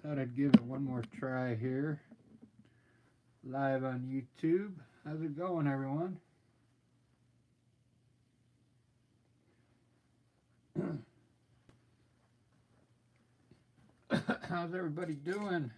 Thought I'd give it one more try here, live on YouTube. How's it going, everyone? How's everybody doing?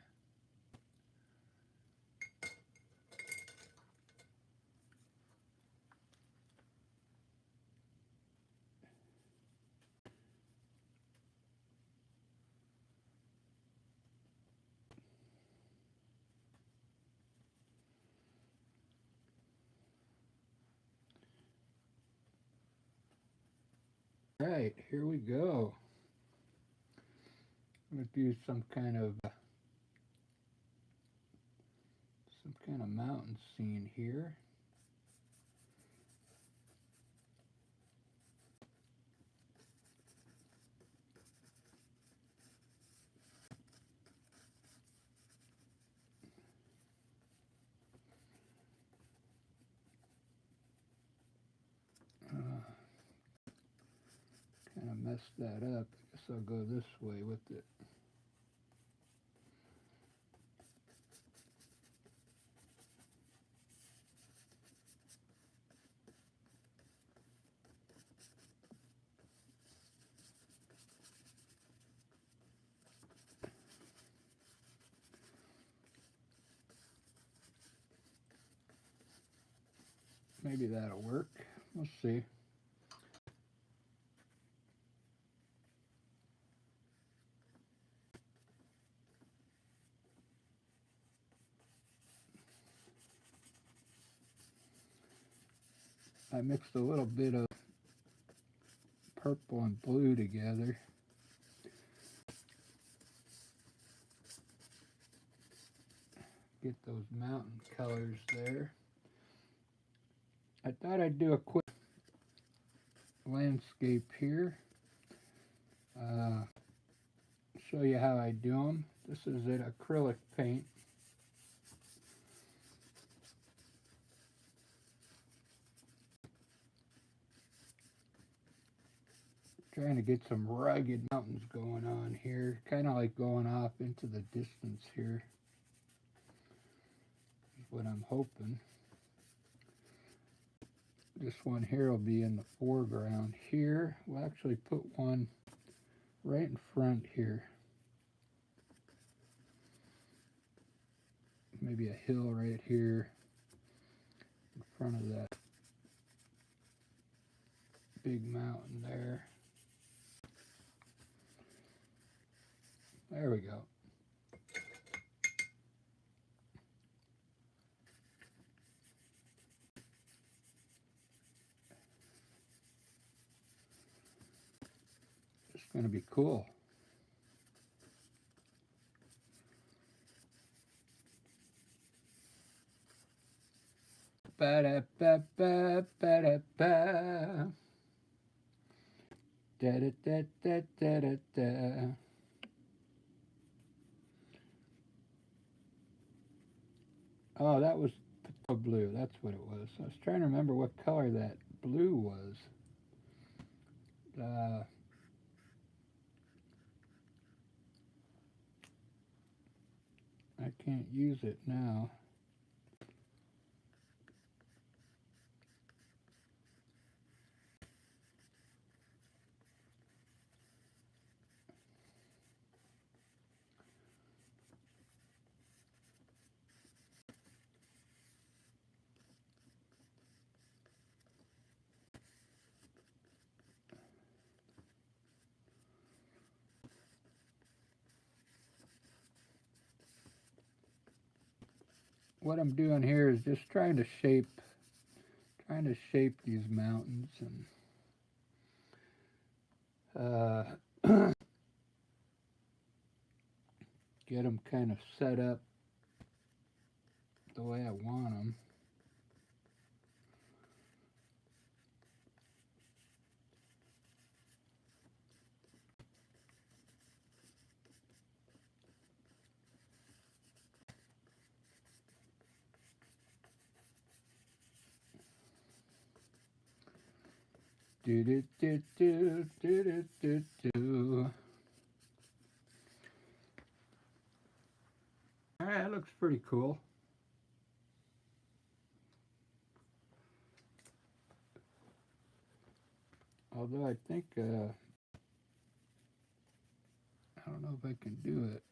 Right, here we go. I'm gonna do some kind of mountain scene here. Kind of messed that up. I guess I'll go this way with it. Maybe that'll work. We'll see. I mixed a little bit of purple and blue together. Get those mountain colors there. I thought I'd do a quick landscape here. Show you how I do them. This is an acrylic paint. Trying to get some rugged mountains going on here. Kind of like going off into the distance here. Is what I'm hoping. This one here will be in the foreground here. We'll actually put one right in front here. Maybe a hill right here in front of that big mountain there. There we go. It's going to be cool. Ba-da-ba-ba-ba-da-ba. Da-da-da-da-da-da-da. Oh, that was blue. That's what it was. I was trying to remember what color that blue was. I can't use it now. What I'm doing here is just trying to shape these mountains and get them kind of set up the way I want them. Do do do do do do do do. looks pretty cool. Although I think, I don't know if I can do it.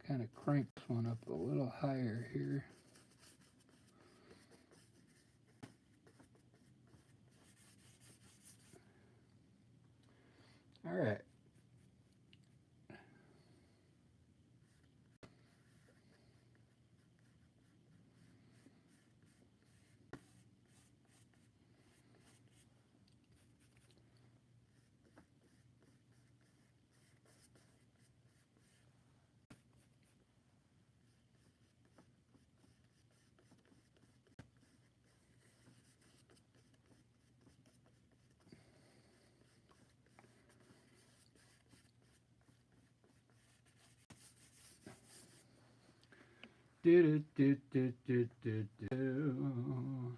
Kind of crank this one up a little higher here. All right. Do do do do do do.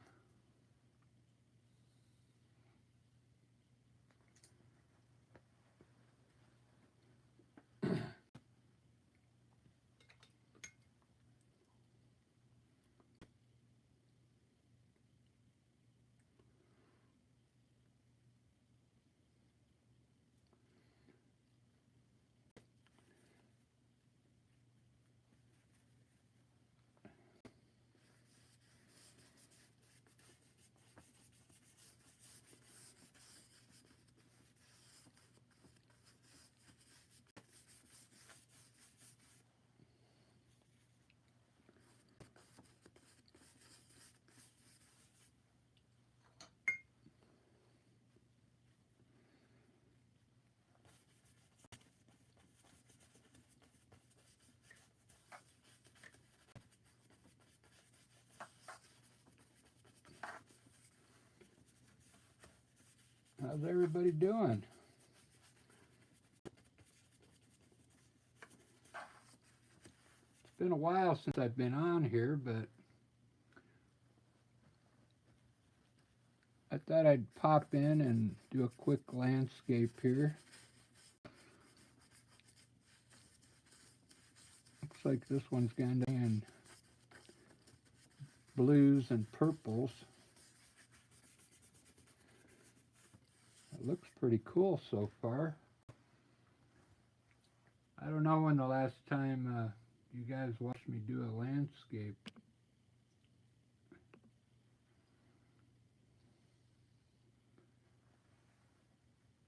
How's everybody doing? It's been a while since I've been on here, but I thought I'd pop in and do a quick landscape here. Looks like this one's going to be in blues and purples. It looks pretty cool so far. I don't know when the last time you guys watched me do a landscape.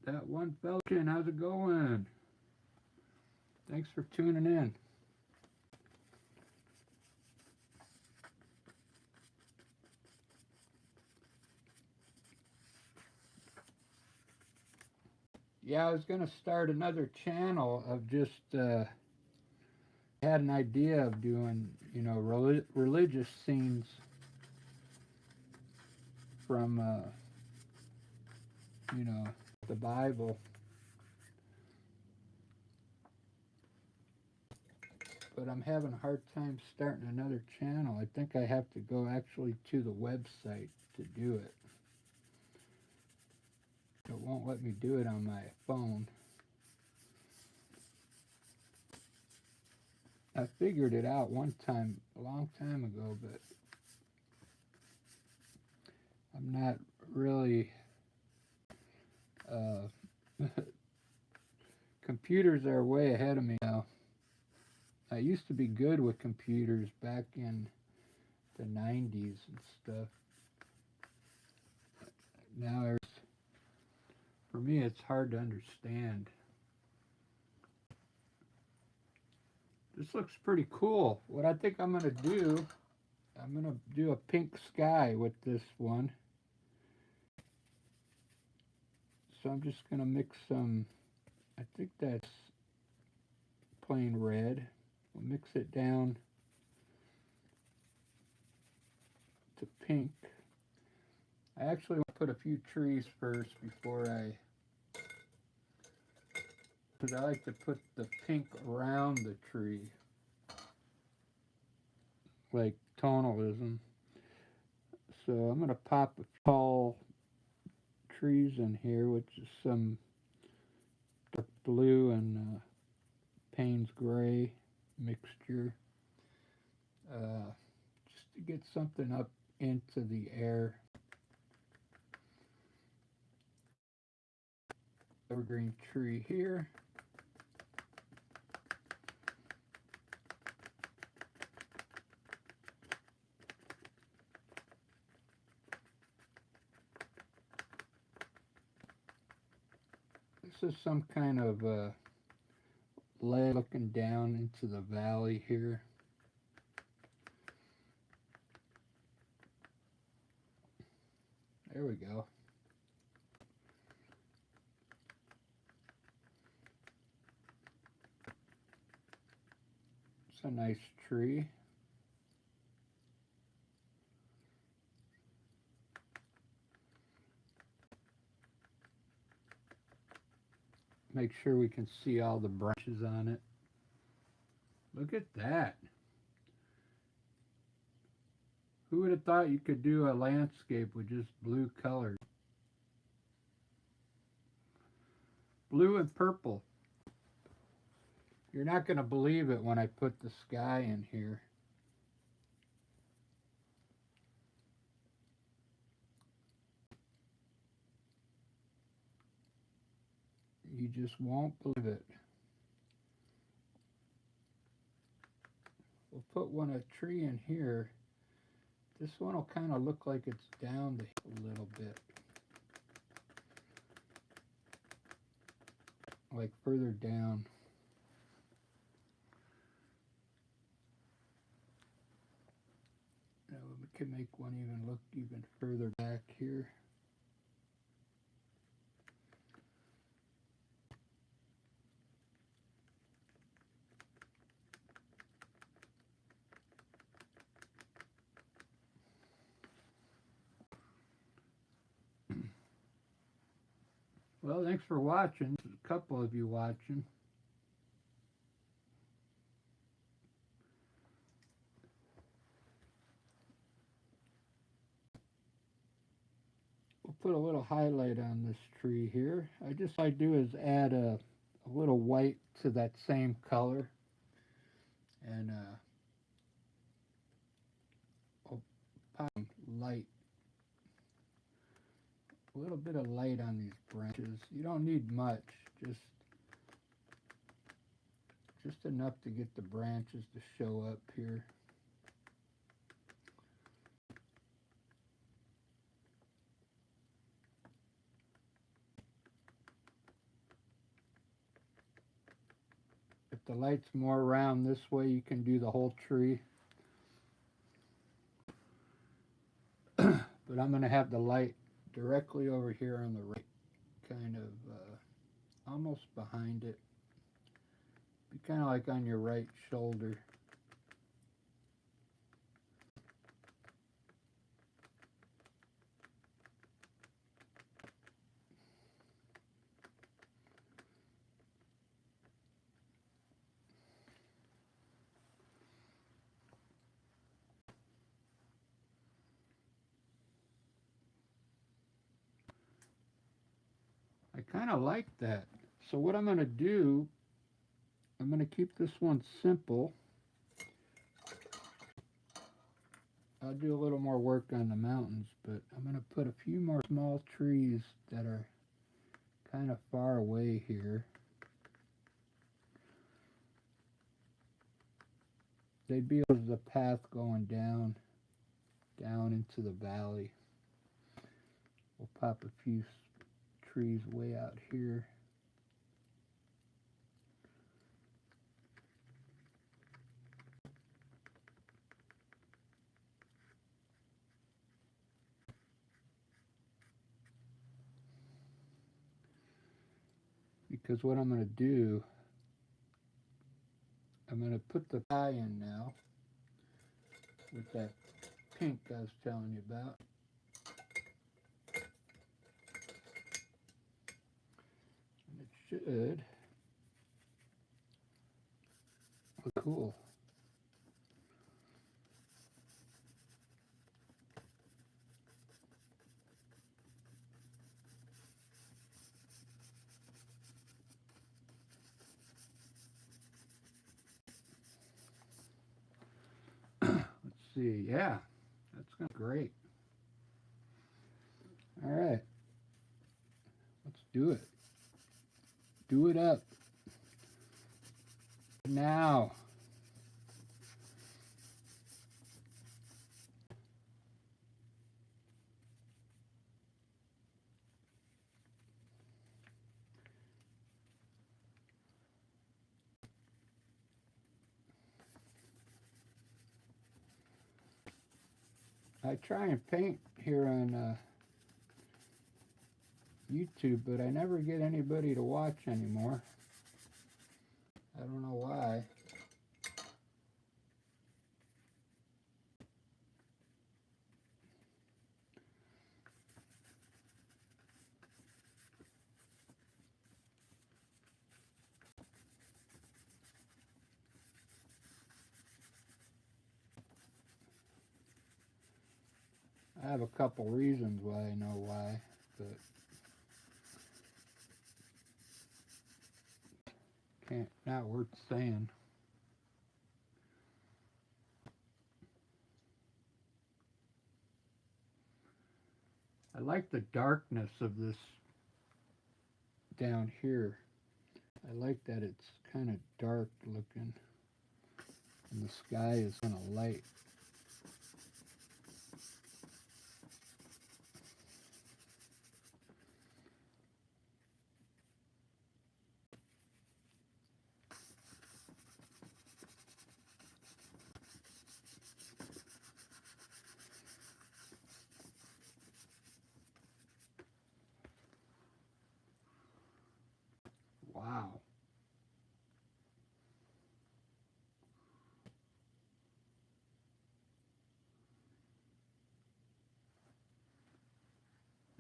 That one fella, how's it going? Thanks for tuning in. Yeah, I was going to start another channel of just, had an idea of doing, you know, religious scenes from, you know, the Bible. But I'm having a hard time starting another channel. I think I have to go actually to the website to do it. It won't let me do it on my phone. I figured it out one time, a long time ago, but I'm not really, computers are way ahead of me now. I used to be good with computers back in the 90s and stuff. Now, for me, it's hard to understand. This looks pretty cool. What I think I'm going to do, I'm going to do a pink sky with this one. So I'm just going to mix some, I think that's plain red. We'll mix it down to pink. I actually want to put a few trees first before because I like to put the pink around the tree, like tonalism. So I'm going to pop a tall trees in here, which is some dark blue and Payne's gray mixture, just to get something up into the air. Evergreen tree here. This is some kind of ledge looking down into the valley here. There we go. It's a nice tree. Make sure we can see all the branches on it. Look at that. Who would have thought you could do a landscape with just blue colors? Blue and purple. You're not going to believe it when I put the sky in here. You just won't believe it. We'll put a tree in here. This one will kind of look like it's down the hill a little bit. Like further down. Now we can make one even look even further back here. Well, thanks for watching. There's a couple of you watching. We'll put a little highlight on this tree here. I do is add a little white to that same color. And I'll pop light. A little bit of light on these branches. You don't need much, just enough to get the branches to show up here. If the light's more around this way, you can do the whole tree. But I'm going to have the light directly over here on the right, kind of almost behind it. Be kind of like on your right shoulder. I kind of like that. So what I'm going to do, I'm going to keep this one simple. I'll do a little more work on the mountains, but I'm going to put a few more small trees that are kind of far away here. They'd be able to the path going down into the valley. We'll pop a few trees way out here. Because what I'm going to do, I'm going to put the sky in now with that pink I was telling you about. And it should look cool. see. Yeah, that's going to be great. All right. Let's do it. Do it up. Now. I try and paint here on YouTube, but I never get anybody to watch anymore. I don't know why. I have a couple reasons why I know why, but not worth saying. I like the darkness of this down here. I like that it's kind of dark looking and the sky is kind of light. Wow.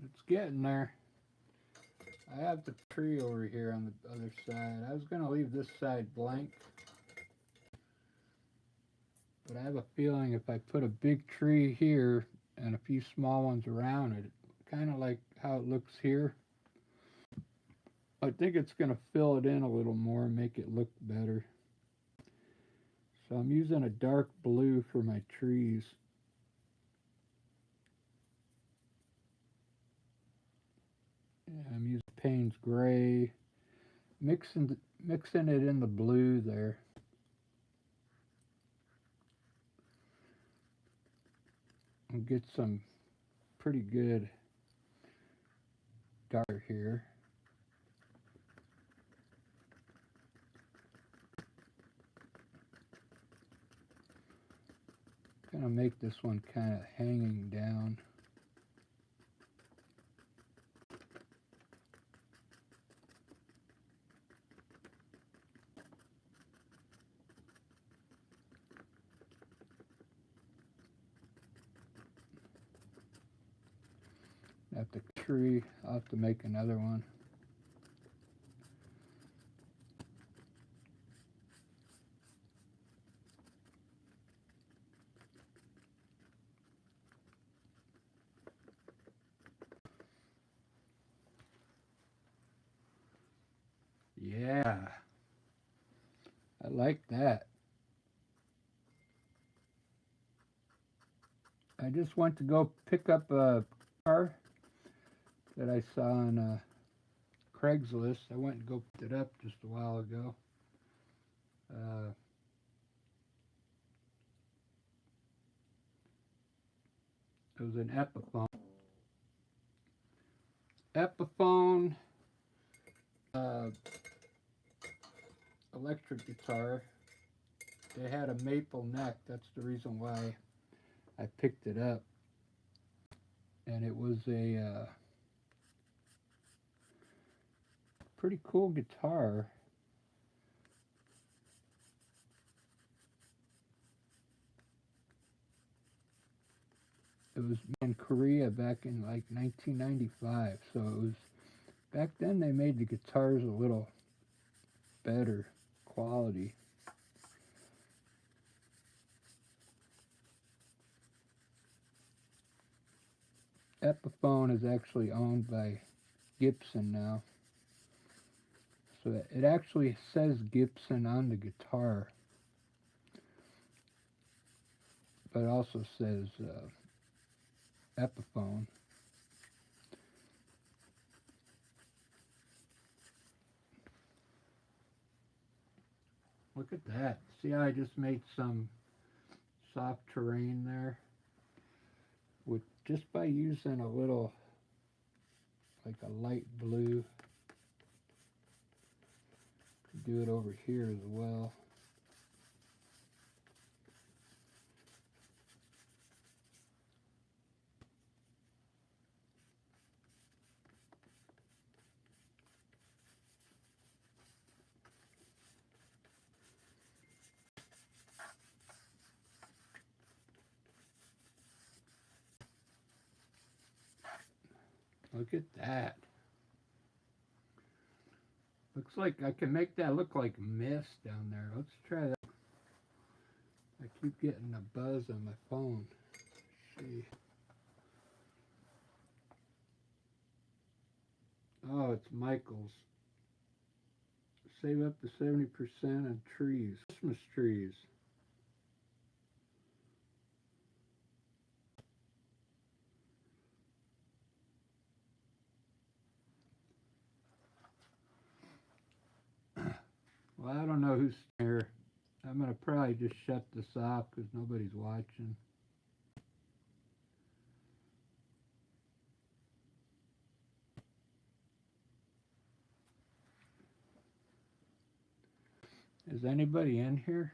It's getting there. I have the tree over here on the other side. I was going to leave this side blank, but I have a feeling if I put a big tree here and a few small ones around it, kind of like how it looks here, I think it's going to fill it in a little more and make it look better. So I'm using a dark blue for my trees. I'm using Payne's gray, mixing it in the blue there. And get some pretty good dark here. Gonna make this one kind of hanging down. At the tree, I'll have to make another one. Yeah, I like that. I just went to go pick up a car that I saw on Craigslist. I went and go picked it up just a while ago. It was an Epiphone electric guitar. They had a maple neck. That's the reason why I picked it up. And it was a pretty cool guitar. It was in Korea back in like 1995. So it was back then they made the guitars a little better quality. Epiphone is actually owned by Gibson now. So it actually says Gibson on the guitar. but it also says Epiphone. Look at that. See how I just made some soft terrain there? With just by using a little, like a light blue. Do it over here as well. Look at that. Looks like I can make that look like mist down there. Let's try that. I keep getting a buzz on my phone. See. Oh, it's Michael's. Save up to 70% on trees. Christmas trees. Well, I don't know who's here. I'm going to probably just shut this off because nobody's watching. Is anybody in here?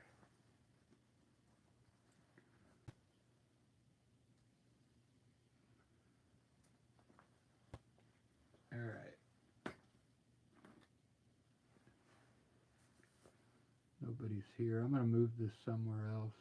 All right. Nobody's here. I'm going to move this somewhere else.